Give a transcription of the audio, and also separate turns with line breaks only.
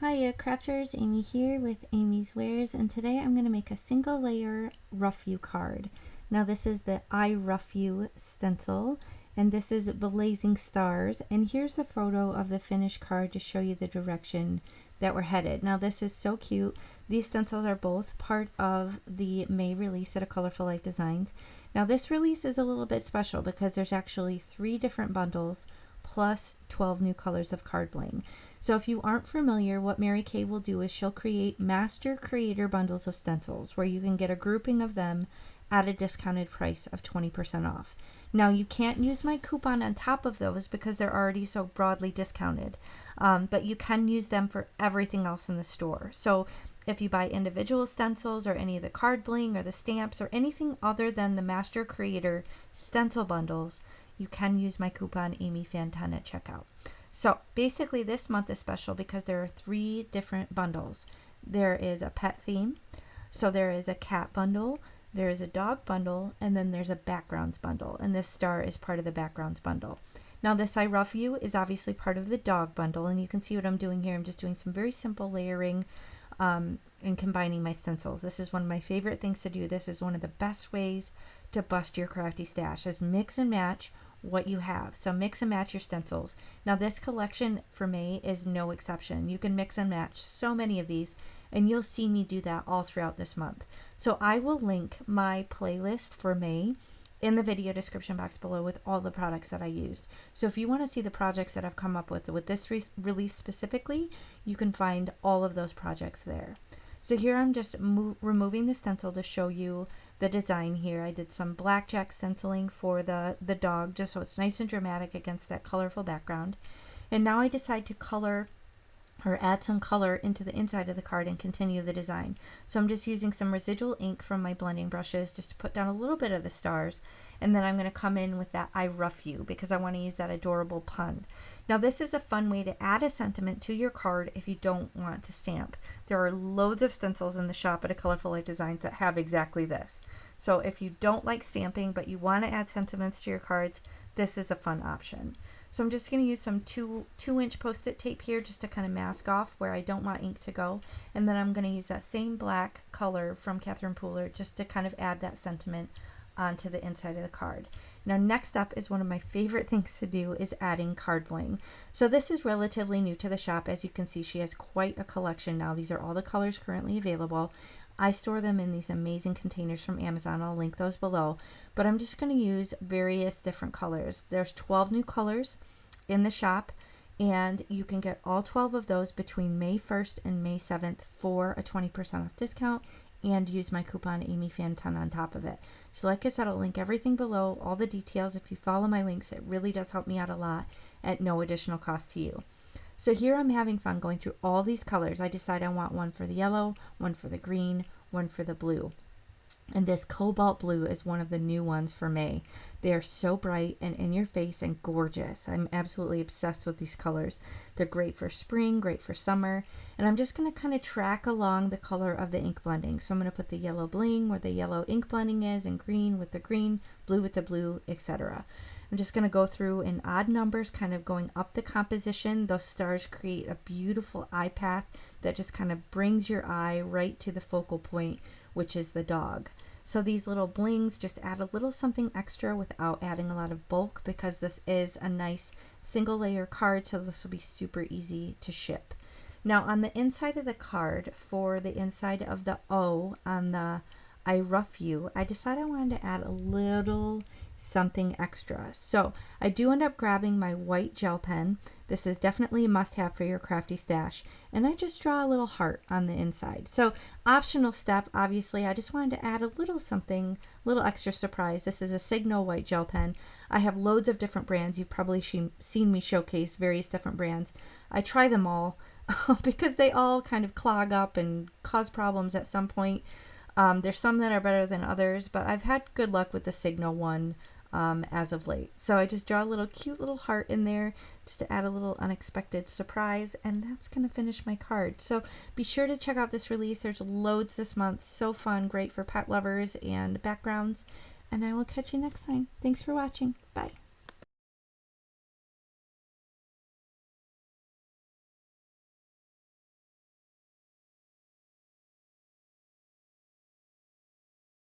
Hiya crafters, Amy here with Amy's Wares, and today I'm going to make a single layer Rough You card. Now this is the I Rough You stencil, and this is Blazing Stars, and here's a photo of the finished card to show you the direction that we're headed. Now this is so cute. These stencils are both part of the May release at A Colorful Life Designs. Now this release is a little bit special because there's actually 3 different bundles plus 12 new colors of card bling. So if you aren't familiar, what Mary Kay will do is she'll create master creator bundles of stencils where you can get a grouping of them at a discounted price of 20% off. Now you can't use my coupon on top of those because they're already so broadly discounted, but you can use them for everything else in the store. So if you buy individual stencils or any of the card bling or the stamps or anything other than the master creator stencil bundles, you can use my coupon AmyFan10 at checkout. So basically this month is special because there are 3 different bundles. There is a pet theme, so there is a cat bundle, there is a dog bundle, and then there's a backgrounds bundle, and this star is part of the backgrounds bundle. Now this I Rough You is obviously part of the dog bundle, and you can see what I'm doing here. I'm just doing some very simple layering and combining my stencils. This is one of my favorite things to do. This is one of the best ways to bust your crafty stash, is mix and match what you have. So mix and match your stencils. Now this collection for May is no exception. You can mix and match so many of these, and you'll see me do that all throughout this month. So I will link my playlist for May in the video description box below with all the products that I used. So if you want to see the projects that I've come up with this release specifically, you can find all of those projects there. So here I'm just removing the stencil to show you the design here. I did some blackjack stenciling for the dog, just so it's nice and dramatic against that colorful background. And now I decide to color or add some color into the inside of the card and continue the design. So I'm just using some residual ink from my blending brushes just to put down a little bit of the stars, and then I'm going to come in with that I Rough You because I want to use that adorable pun. Now this is a fun way to add a sentiment to your card if you don't want to stamp. There are loads of stencils in the shop at A Colorful Life Designs that have exactly this. So if you don't like stamping but you want to add sentiments to your cards, this is a fun option. So I'm just going to use some 2-inch post-it tape here just to kind of mask off where I don't want ink to go. And then I'm going to use that same black color from Catherine Pooler just to kind of add that sentiment onto the inside of the card. Now next up is one of my favorite things to do is adding card bling. So this is relatively new to the shop. As you can see, she has quite a collection now. These are all the colors currently available. I store them in these amazing containers from Amazon. I'll link those below. But I'm just going to use various different colors. There's 12 new colors in the shop, and you can get all 12 of those between May 1st and May 7th for a 20% off discount, and use my coupon AmyFan10 on top of it. So like I said, I'll link everything below, all the details. If you follow my links, it really does help me out a lot at no additional cost to you. So here I'm having fun going through all these colors. I decide I want one for the yellow, one for the green, one for the blue. And this cobalt blue is one of the new ones for May. They are so bright and in your face and gorgeous. I'm absolutely obsessed with these colors. They're great for spring, great for summer. And I'm just going to kind of track along the color of the ink blending. So I'm going to put the yellow bling where the yellow ink blending is, and green with the green, blue with the blue, etc. I'm just going to go through in odd numbers, kind of going up the composition. Those stars create a beautiful eye path that just kind of brings your eye right to the focal point, which is the dog. So these little blings just add a little something extra without adding a lot of bulk, because this is a nice single layer card, so this will be super easy to ship. Now on the inside of the card, for the inside of the O on the I Rough You, I decided I wanted to add a little something extra. So I do end up grabbing my white gel pen. This is definitely a must-have for your crafty stash, and I just draw a little heart on the inside. So optional step, obviously, I just wanted to add a little something, a little extra surprise. This is a Signal white gel pen. I have loads of different brands. You've probably seen me showcase various different brands. I try them all because they all kind of clog up and cause problems at some point. There's some that are better than others, but I've had good luck with the Signal one as of late. So I just draw a little cute little heart in there just to add a little unexpected surprise, and that's going to finish my card. So be sure to check out this release. There's loads this month. So fun, great for pet lovers and backgrounds, and I will catch you next time. Thanks for watching. Bye.